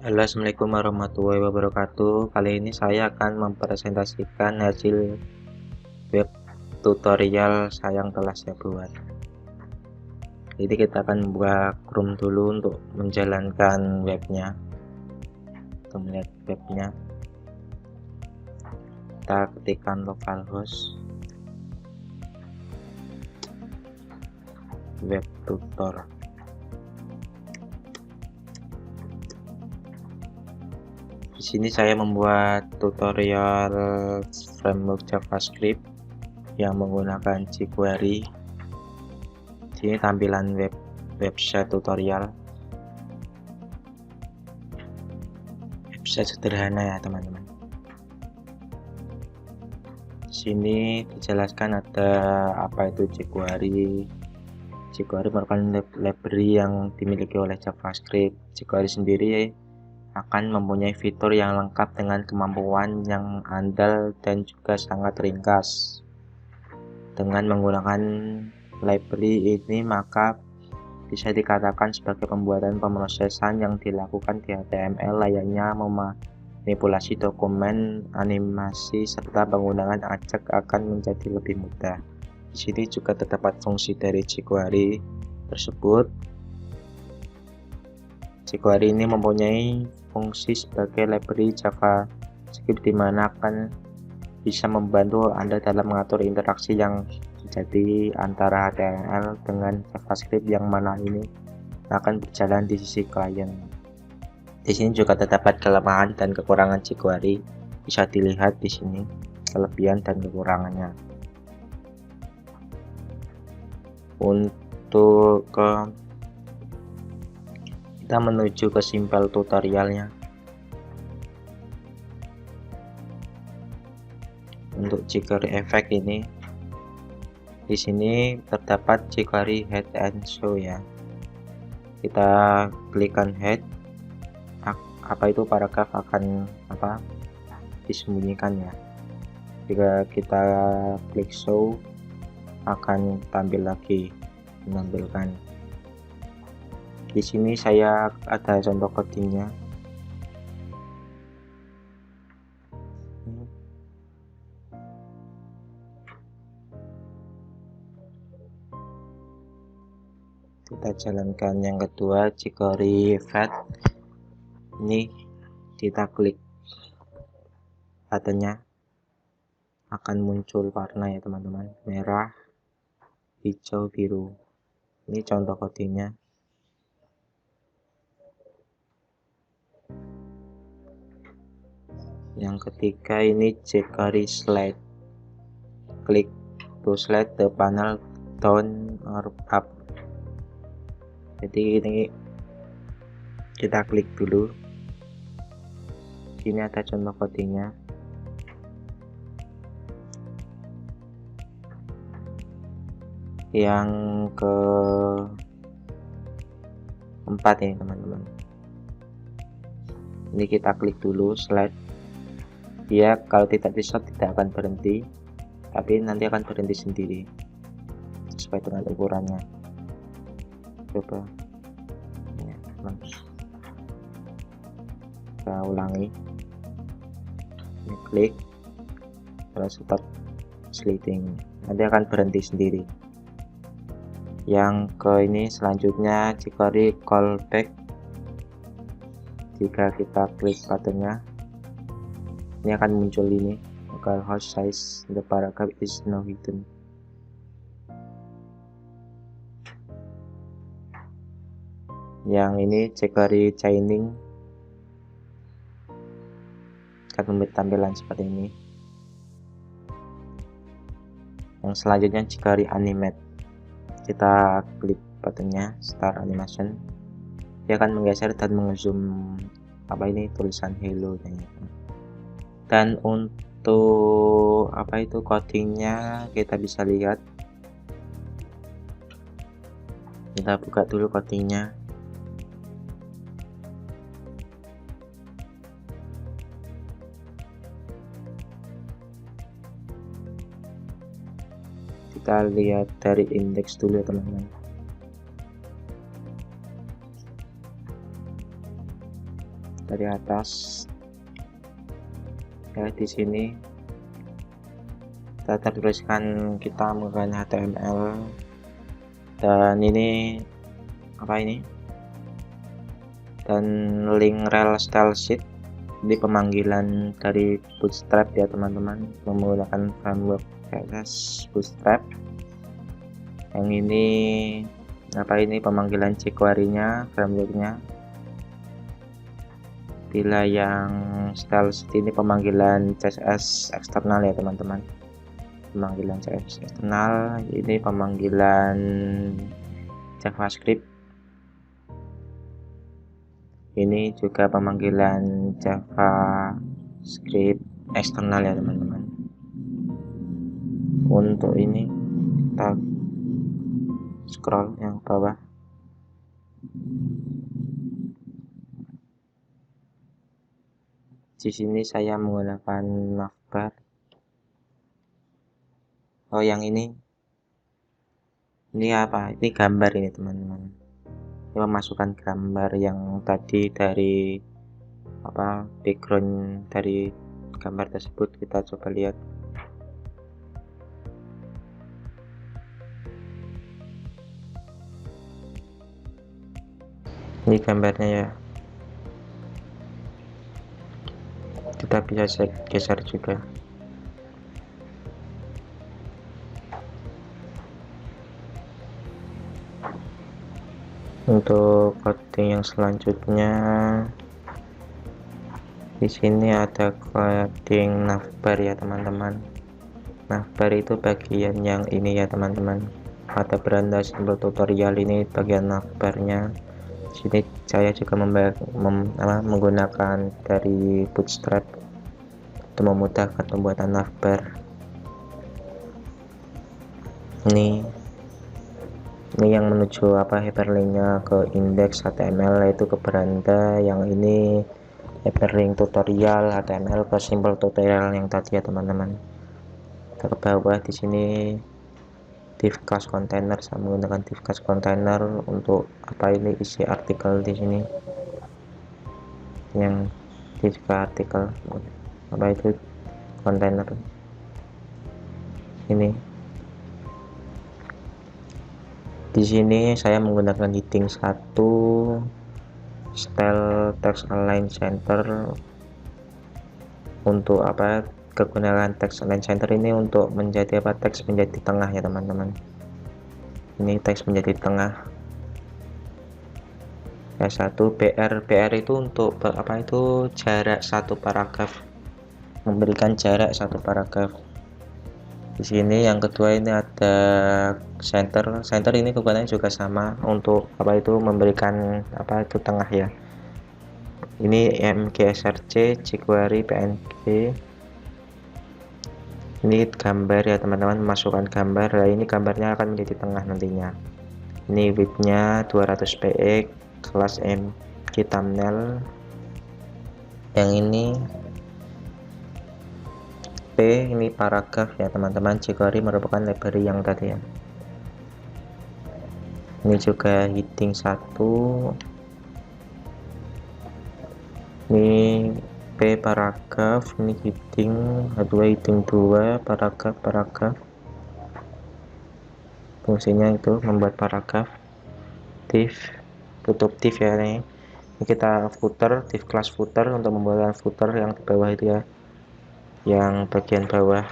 Halo, Assalamualaikum warahmatullahi wabarakatuh. Kali ini saya akan mempresentasikan hasil web tutorial saya yang telah saya buat. Jadi kita akan membuka Chrome dulu untuk menjalankan webnya, untuk melihat webnya. Kita ketikkan localhost web tutor. Di sini saya membuat tutorial framework JavaScript yang menggunakan jQuery. Ini tampilan website tutorial. Website sederhana ya teman-teman. Di sini dijelaskan ada apa itu jQuery. jQuery merupakan library yang dimiliki oleh JavaScript. jQuery sendiri akan mempunyai fitur yang lengkap dengan kemampuan yang andal dan juga sangat ringkas. Dengan menggunakan library ini maka bisa dikatakan sebagai pembuatan pemrosesan yang dilakukan di HTML layaknya memanipulasi dokumen, animasi, serta penggunaan Ajax akan menjadi lebih mudah. Di sini juga terdapat fungsi dari jQuery tersebut. jQuery ini mempunyai fungsi sebagai library JavaScript di mana akan bisa membantu Anda dalam mengatur interaksi yang terjadi antara HTML dengan JavaScript yang mana ini akan berjalan di sisi klien. Di sini juga terdapat kelemahan dan kekurangan jQuery. Bisa dilihat di sini kelebihan dan kekurangannya. Untuk kita menuju ke simpel tutorialnya. Untuk jQuery effect ini, di sini terdapat jQuery head and show ya. Kita klikkan head, apa itu paragraf akan disembunyikan ya. Jika kita klik show, akan tampil lagi menampilkan. Di sini saya ada contoh codingnya. Kita jalankan yang kedua, jQuery fat. Ini kita klik buttonnya, akan muncul warna ya teman-teman, merah, hijau, biru. Ini contoh codingnya. Yang ketiga ini jQuery slide. Klik to slide the panel down or up. Jadi ini kita klik dulu. Sini ada contoh codingnya. Yang keempat ya teman-teman. Ini kita klik dulu slide. Dia kalau tidak di stop tidak akan berhenti, tapi nanti akan berhenti sendiri sesuai dengan ukurannya. Coba ya, kita ulangi. Ini klik, terus stop sliding, nanti akan berhenti sendiri. Yang ke ini selanjutnya jQuery callback. Jika kita klik buttonnya, ini akan muncul ini, localhost size the paragraph is now hidden. Yang ini jQuery chaining akan membuat tampilan seperti ini. Yang selanjutnya jQuery animate. Kita klik buttonnya start animation, dia akan menggeser dan mengezoom tulisan hello nya. Dan untuk codingnya kita bisa lihat. Kita buka dulu codingnya. Kita lihat dari indeks dulu ya teman-teman. dari atas ya. Di sini kita tertuliskan kita menggunakan HTML, dan ini apa ini, dan link rel style sheet. Ini pemanggilan dari Bootstrap ya teman-teman, menggunakan framework CSS Bootstrap. Yang ini apa ini, pemanggilan jQuery-nya, frameworknya. Bila yang style sheet ini pemanggilan CSS eksternal ya teman-teman, pemanggilan CSS eksternal. Ini pemanggilan JavaScript. Ini juga pemanggilan JavaScript eksternal ya teman-teman. Untuk ini kita scroll yang bawah. Di sini saya menggunakan navbar. Oh, yang ini apa? Ini gambar ini teman-teman. Ini memasukkan gambar yang tadi dari apa, background dari gambar tersebut. Kita coba lihat. Ini gambarnya ya. Kita bisa geser juga. Untuk coding yang selanjutnya, di sini ada coding navbar ya teman-teman. Navbar itu bagian yang ini ya teman-teman. Pada beranda simbol tutorial ini bagian navbarnya. Di sini saya juga menggunakan dari Bootstrap untuk memudahkan pembuatan navbar. Ini yang menuju apa, hyperlinknya ke indeks HTML, yaitu ke beranda. Yang ini hyperlink tutorial HTML ke simbol tutorial yang tadi ya teman-teman. Kita ke bawah, di sini div class container. Saya menggunakan div class container untuk apa ini, isi artikel di sini. Yang ini juga artikel apa itu, container ini. Di sini saya menggunakan heading 1, style text align center. Untuk apa, kegunaan text align center ini untuk menjadi apa, teks menjadi tengah ya teman-teman. Ini teks menjadi tengah. Ya, 1 BR itu untuk apa itu, jarak satu paragraf, memberikan jarak satu paragraf. Di sini yang kedua ini ada center. Center ini kegunaannya juga sama, untuk apa itu, memberikan apa itu, tengah ya. Ini mgsrc, jQuery, png. Ini gambar ya teman-teman, masukkan gambar. Nah, ini gambarnya akan menjadi tengah nantinya. Ini widthnya 200 px, kelas mg thumbnail. Yang ini P, ini paragraf ya teman-teman. jQuery merupakan library yang tadi ya. Ini juga heading 1. Ini P paragraf, ini heading 2, heading 2, paragraf. Fungsinya itu membuat paragraf. Div, tutup div ya ini. Ini kita footer, div class footer, untuk membuat footer yang di bawah itu ya, yang bagian bawah.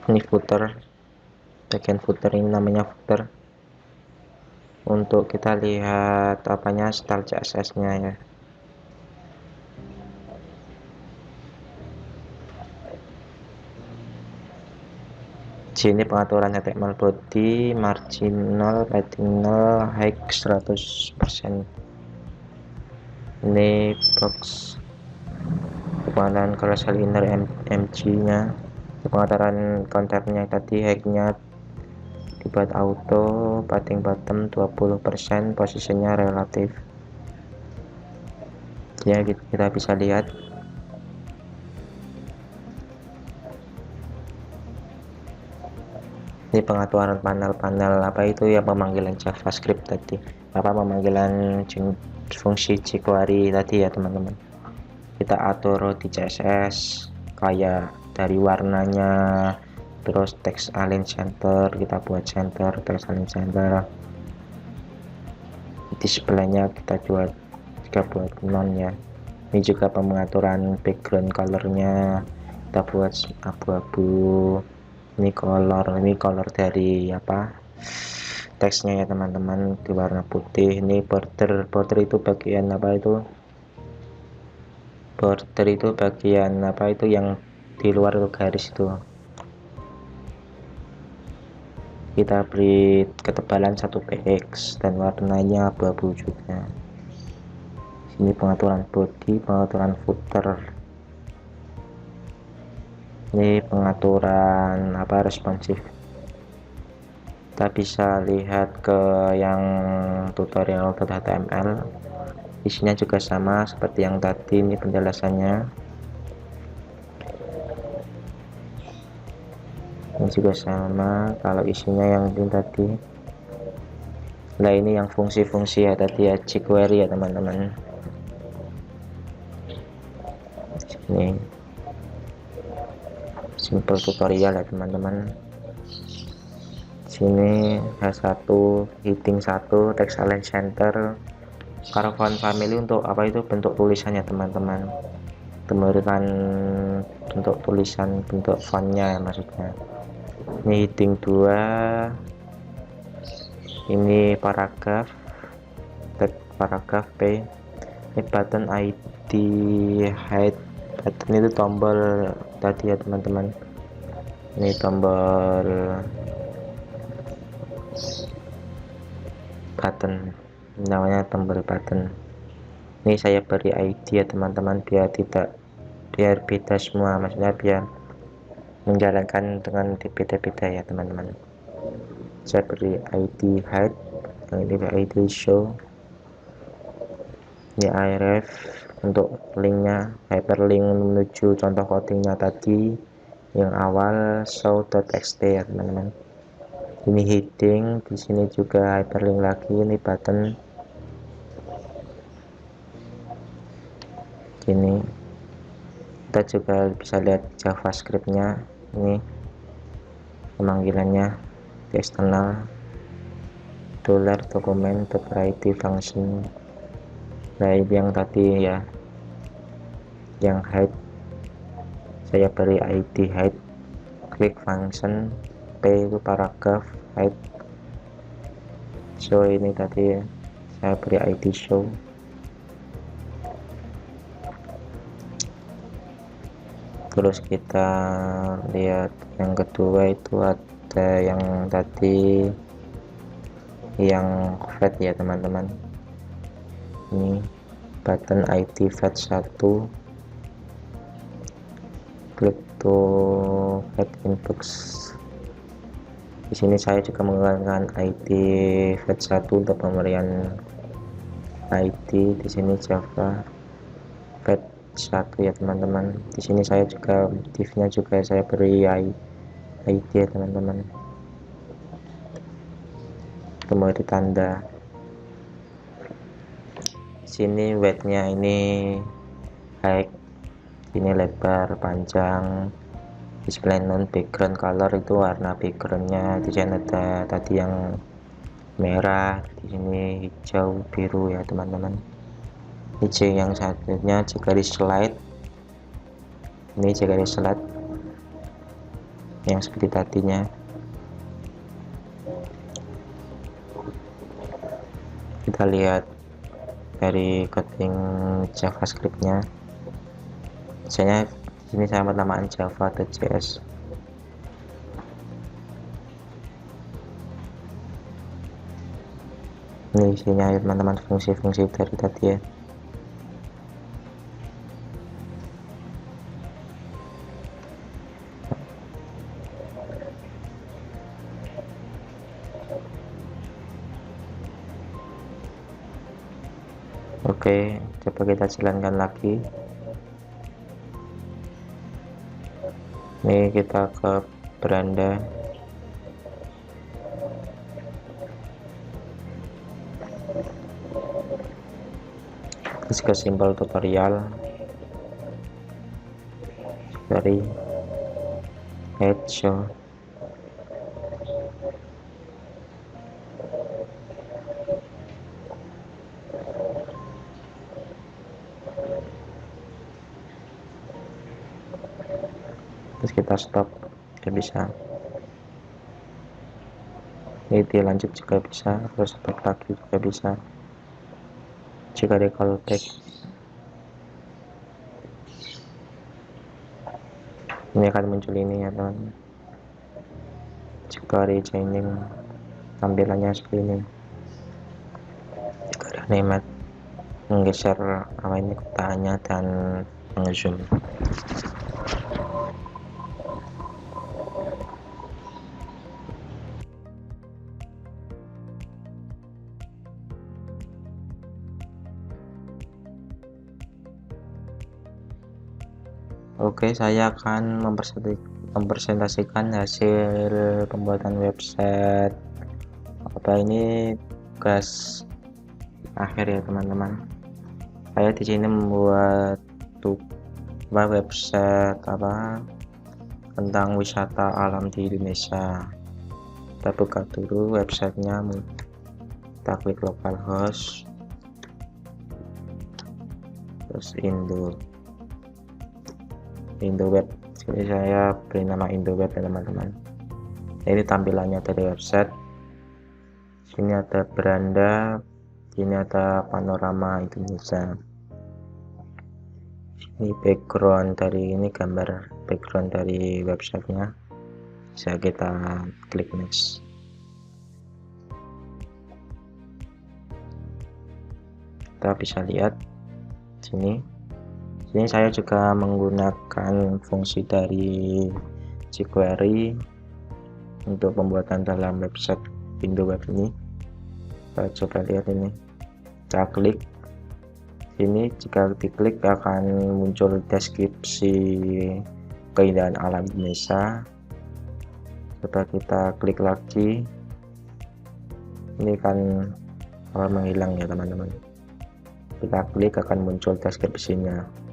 Ini footer, bagian footer ini namanya footer. Untuk kita lihat apanya, style CSS nya ya. Sini pengaturan HTML body, marginal, padding 0, height 100%. Ini box, pengaturan carousel inner mg nya. Pengaturan kontennya tadi, height nya dibuat auto, padding bottom 20%, posisinya relatif ya. Kita bisa lihat ini pengaturan panel-panel apa itu ya, pemanggilan JavaScript tadi. pemanggilan fungsi jQuery tadi ya teman-teman. Kita atur di CSS kayak dari warnanya, terus text align center kita buat center, text align center, displaynya kita juga buat non ya. Ini juga pengaturan background colornya kita buat abu-abu. Ini color dari teksnya ya teman-teman, di warna putih. Ini border itu bagian yang di luar garis itu. Kita beri ketebalan 1 px dan warnanya abu-abu juga. Ini pengaturan body, pengaturan footer. Ini pengaturan responsif. Kita bisa lihat ke yang tutorial.html. Isinya juga sama seperti yang tadi, ini penjelasannya. Ini juga sama kalau isinya yang ini tadi. Nah, ini yang fungsi-fungsi ya tadi ya, jQuery ya teman-teman. Ini simple tutorial ya teman-teman. Sini H1 heading 1 text align center, caravan family untuk bentuk tulisannya teman-teman. Kemudian bentuk tulisan, bentuk fontnya ya maksudnya. Ini heading 2, ini paragraf, tag paragraf P. Ini button ID hide, button itu tombol tadi ya teman-teman. Ini tombol button, namanya tombol button. Ini saya beri ID ya teman-teman, biar beda semua, maksudnya biar menjalankan dengan beda-beda ya teman-teman. Saya beri ID hide, yang ini ID show. Ini href untuk linknya, hyperlink menuju contoh codingnya tadi yang awal, show.txt ya teman-teman. Ini heading, di sini juga hyperlink lagi. Ini button, ini kita juga bisa lihat JavaScript-nya. Ini pemanggilannya di eksternal, $document.write function. Nah, ini yang tadi ya, yang hide, saya beri ID hide, klik function, P itu paragraph, hide show. Ini tadi saya beri ID show. Terus kita lihat yang kedua itu ada yang tadi yang fat ya teman-teman. Ini button ID fat 1, klik to fat inbox. Di sini saya juga menggunakan ID fat 1 untuk pemberian ID. Di sini Java fat 1 ya teman-teman. Di sini saya juga div-nya juga saya beri ID ya teman-teman. Kemudian tanda. Sini width-nya ini height, ini lebar, panjang, display non background color itu warna backgroundnya. Di sini ada tadi yang merah, di sini hijau, biru ya teman-teman. Ini yang satunya jQuery slide, ini jQuery slide yang seperti tadinya. Kita lihat dari coding JavaScript-nya. Misalnya ini saya penamaan java.js. Ini isinya ya teman-teman, fungsi-fungsi dari tadi ya. Oke, coba kita jalankan lagi. Ini kita ke beranda. Jika simple tutorial dari head show. Terus kita stop, ya bisa. Ini dilanjut juga bisa, terus stop lagi juga bisa. Jika di callback, ini akan muncul ini ya teman. Jika rechaining, tampilannya seperti ini. Jika ada animate, menggeser apa ini kotanya dan ngezoom. Oke, saya akan mempresentasikan hasil pembuatan website apa ini tugas akhir ya teman-teman. Saya di sini membuat website tentang wisata alam di Indonesia. Kita buka dulu websitenya, kita klik localhost, terus Indo Web. Jadi saya beri nama Indo Web ya teman-teman. Ini tampilannya dari website. Sini ada beranda, sini ada panorama Indonesia. Ini background dari gambar background dari websitenya. Bisa kita klik next. Kita bisa lihat sini saya juga menggunakan fungsi dari jQuery untuk pembuatan dalam website Indo Web ini. Kita coba lihat ini, kita klik sini, jika diklik akan muncul deskripsi keindahan alam Indonesia. Coba kita klik lagi, ini kan menghilang ya teman-teman. Kita klik akan muncul deskripsinya.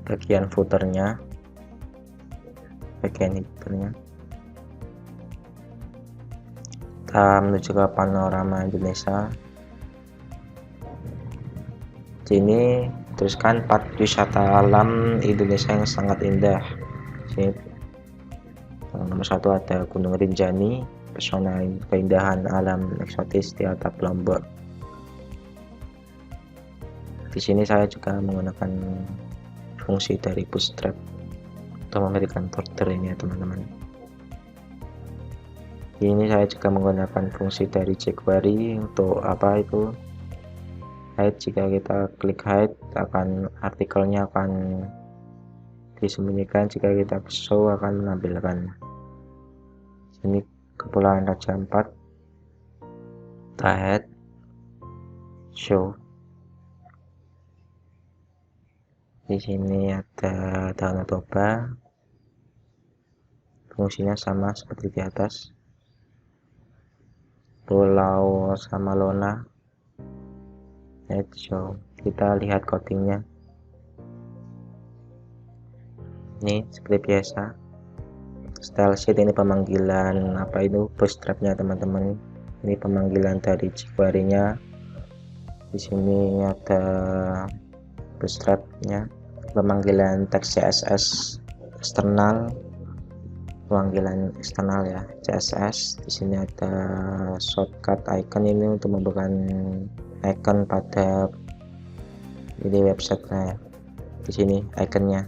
Bagian footernya, kita menuju ke panorama Indonesia. Sini tuliskan 4 wisata alam Indonesia yang sangat indah. Sini nomor 1 ada Gunung Rinjani, pesona keindahan alam eksotis di atap Lombok. Di sini saya juga menggunakan fungsi dari Bootstrap untuk memberikan border ini ya teman-teman. Ini saya juga menggunakan fungsi dari jQuery untuk hide. Jika kita klik hide, artikelnya akan disembunyikan. Jika kita show akan menampilkan. Ini Kepulauan Raja Ampat, kita hide, show. Di sini ada Danau Toba, fungsinya sama seperti di atas. Pulau Samalona, head show. Kita lihat codingnya. Ini seperti biasa. Style sheet ini pemanggilan bootstrapnya teman-teman. Ini pemanggilan dari jQuery-nya. Di sini ada bootstrapnya. Pemanggilan teks CSS eksternal, pemanggilan eksternal ya CSS. Di sini ada shortcut icon ini untuk memberikan icon pada ini websitenya. Di sini iconnya.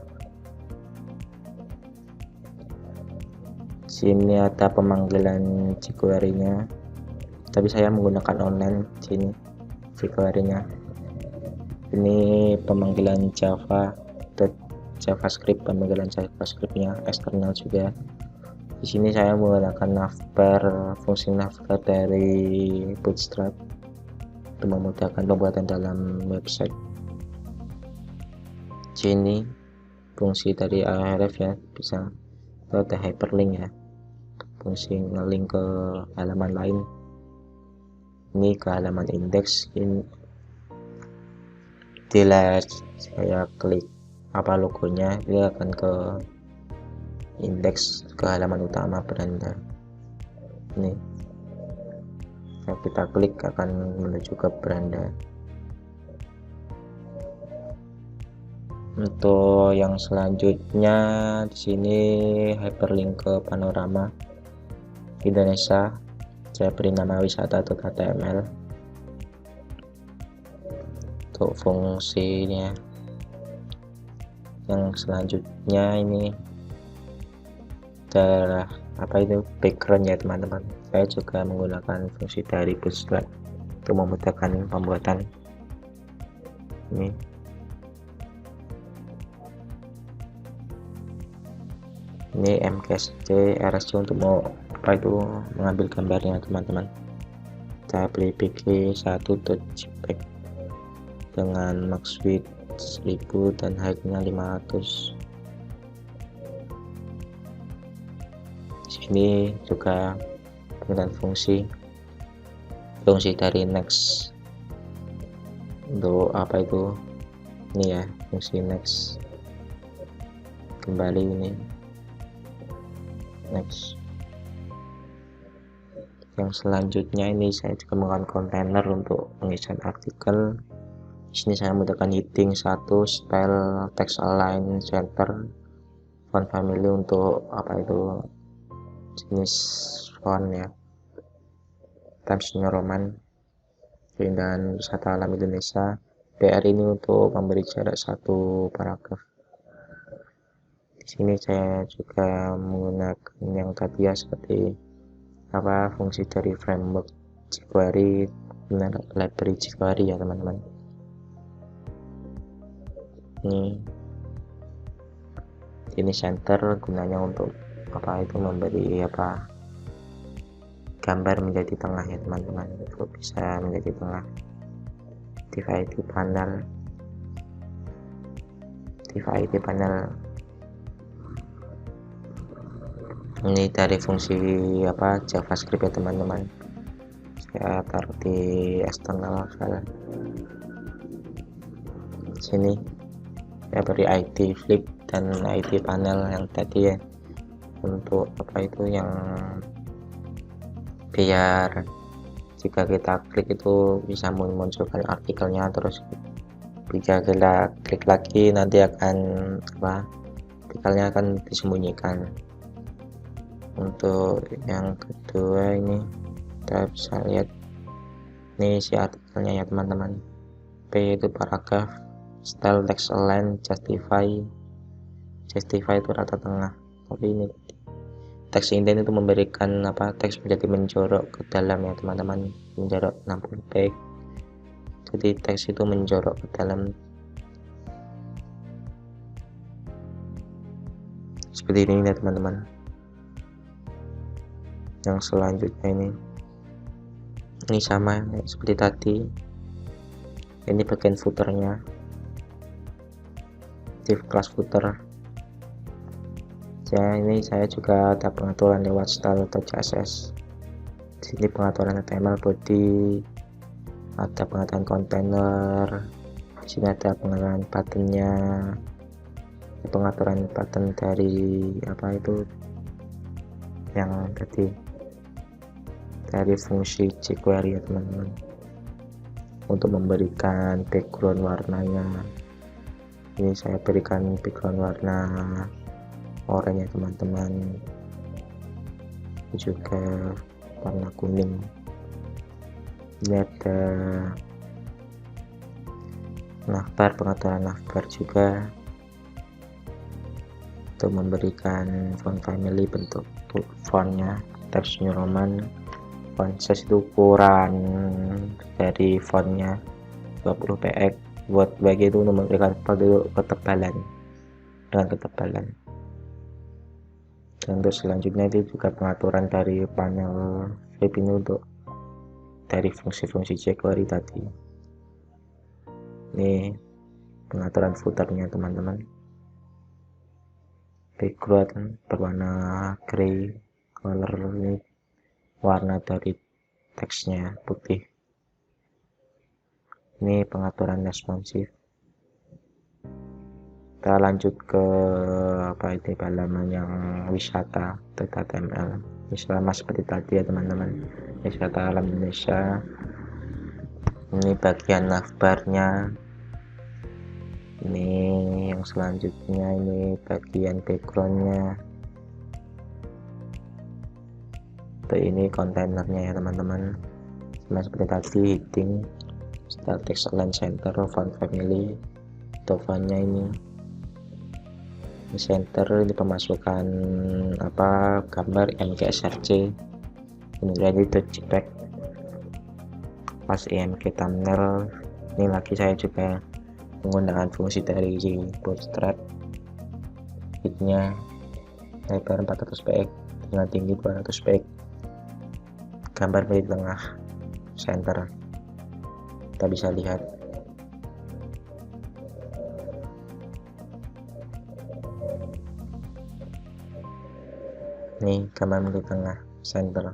Sini ada pemanggilan jQuery-nya, tapi saya menggunakan online. Sini jQuery-nya. Ini pemanggilan JavaScript, pemanggilan JavaScript-nya eksternal juga. Di sini saya menggunakan navbar, fungsi navbar dari Bootstrap untuk memudahkan pembuatan dalam website. Sini fungsi dari href ya, bisa ada hyperlink ya, fungsi ngelink ke halaman lain. Ini ke halaman indeks. Ini Bila saya klik logonya, dia akan ke indeks ke halaman utama beranda. Ini kita klik akan menuju ke beranda. Untuk yang selanjutnya di sini hyperlink ke panorama Indonesia. Saya beri nama wisata.html. Untuk fungsinya yang selanjutnya ini adalah background ya teman-teman. Saya juga menggunakan fungsi dari Bootstrap untuk memudahkan pembuatan ini MKSC RSC untuk mengambil gambarnya teman-teman. Saya beli pg1.jpg dengan max width 1000 dan height-nya 500. Di sini juga dengan fungsi dari next untuk ini ya, fungsi next kembali ini next. Yang selanjutnya ini saya juga menggunakan kontainer untuk pengisian artikel. Di sini saya menggunakan heading 1, style, text align, center, font family untuk jenis font ya, Times New Roman, keindahan wisata alam Indonesia. PR ini untuk memberi jarak satu paragraf. Di sini saya juga menggunakan yang tadi ya, seperti fungsi dari framework jQuery, library jQuery ya teman-teman. Ini center gunanya untuk memberi gambar menjadi tengah ya teman-teman, itu bisa menjadi tengah. Divide panel ini dari fungsi JavaScript ya teman-teman. Saya taruh di eksternal file. Sini saya beri ID flip dan ID panel yang tadi ya, untuk yang biar jika kita klik itu bisa memunculkan artikelnya, terus jika kita klik lagi nanti akan artikelnya akan disembunyikan. Untuk yang kedua ini kita bisa lihat ini isi artikelnya ya teman-teman. P itu paragraf, style, text align, justify itu rata tengah. Tapi ini teks indent itu memberikan teks menjadi menjorok ke dalam ya teman-teman, menjorok 60 pixel. Jadi teks itu menjorok ke dalam seperti ini ya teman-teman. Yang selanjutnya ini sama ya, seperti tadi. Ini bagian footernya, div class footer. Ya, ini saya juga ada pengaturan lewat style atau CSS. Di sini pengaturan HTML body, ada pengaturan kontainer. Di sini ada pengaturan buttonnya, pengaturan button dari yang tadi dari fungsi jQuery ya teman-teman, untuk memberikan background warnanya. Ini saya berikan background warna oranye teman-teman, juga warna kuning. Ini ada navbar, pengaturan navbar juga untuk memberikan font family, bentuk fontnya Times New Roman. Font size itu ukuran dari fontnya 20 px, buat bagi itu untuk memberikan ketebalan dengan ketebalan. Dan untuk selanjutnya itu juga pengaturan dari panel flip ini untuk dari fungsi-fungsi jQuery tadi. Ini pengaturan footernya teman-teman. Background berwarna grey, color ini warna dari teksnya putih. Ini pengaturan responsif. Kita lanjut ke apa itu halaman yang wisata .html. Ini sama seperti tadi ya teman-teman, wisata alam Indonesia. Ini bagian navbarnya. Ini yang selanjutnya, ini bagian backgroundnya. Ini kontainernya ya teman-teman, sama seperti tadi, heading, style text align center, font family, tovannya ini center, ini pemasukan apa gambar MKSRC, kemudian itu JPEG, pas IMG thumbnail. Ini lagi saya juga menggunakan fungsi dari Bootstrap. Widthnya lebar 400 px dengan tinggi 200 px, gambar di tengah center, kita bisa lihat. Nih gambar di tengah center,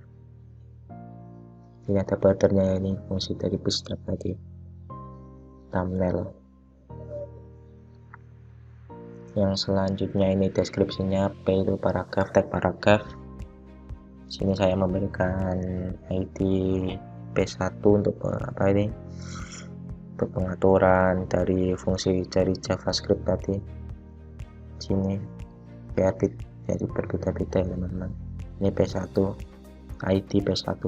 ini ada bordernya, ini fungsi dari Bootstrap tadi. Thumbnail yang selanjutnya, ini deskripsinya, P itu paragraf, tag paragraf. Sini saya memberikan ID P1 untuk apa ini, untuk pengaturan dari fungsi dari JavaScript tadi. Sini biar jadi berbeda-beda ya teman-teman. Ini P1, ID P1.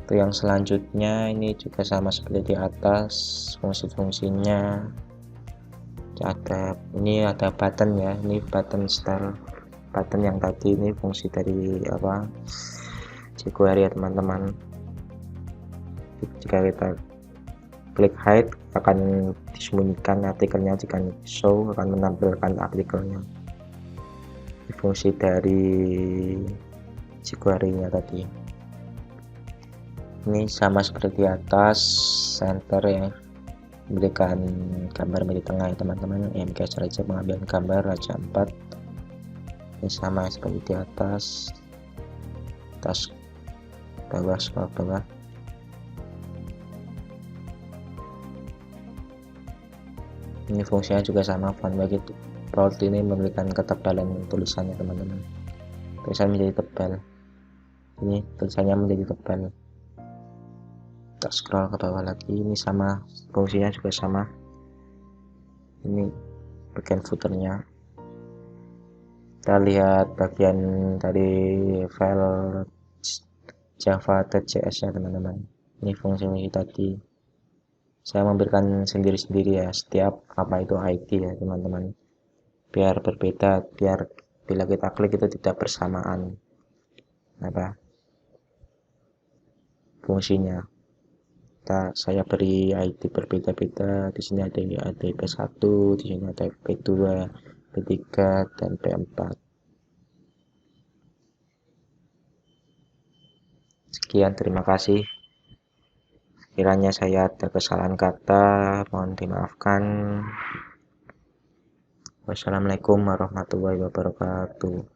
Itu yang selanjutnya, ini juga sama seperti di atas, fungsi-fungsinya ada. Ini ada button ya, ini button style, button yang tadi ini fungsi dari apa, jQuery ya teman-teman. Jika kita klik hide akan disembunyikan artikelnya, jika show akan menampilkan artikelnya. Ini fungsi dari jQuery nya tadi. Ini sama seperti di atas, center ya, berikan gambar di tengah ya teman-teman. MKS Raja pengambilan gambar Raja 4. Ini sama seperti di atas bawah, scroll bawah. Ini fungsinya juga sama, font begitu. Bold ini memberikan ketebalan tulisannya teman-teman, tulisan menjadi tebal. Ini tulisannya menjadi tebal. Kita scroll ke bawah lagi, ini sama, fungsinya juga sama. Ini bagian footernya. Kita lihat bagian dari file java.js ya teman-teman. Ini fungsi tadi saya memberikan sendiri-sendiri ya, setiap apa itu ID ya teman-teman, biar berbeda, biar bila kita klik itu tidak bersamaan apa fungsinya. Saya beri ID berbeda-beda. Di sini ada ID P1, di sini ada P2, P3 dan P4. Sekian, terima kasih. Kiranya saya ada kesalahan kata, mohon dimaafkan. Wassalamualaikum warahmatullahi wabarakatuh.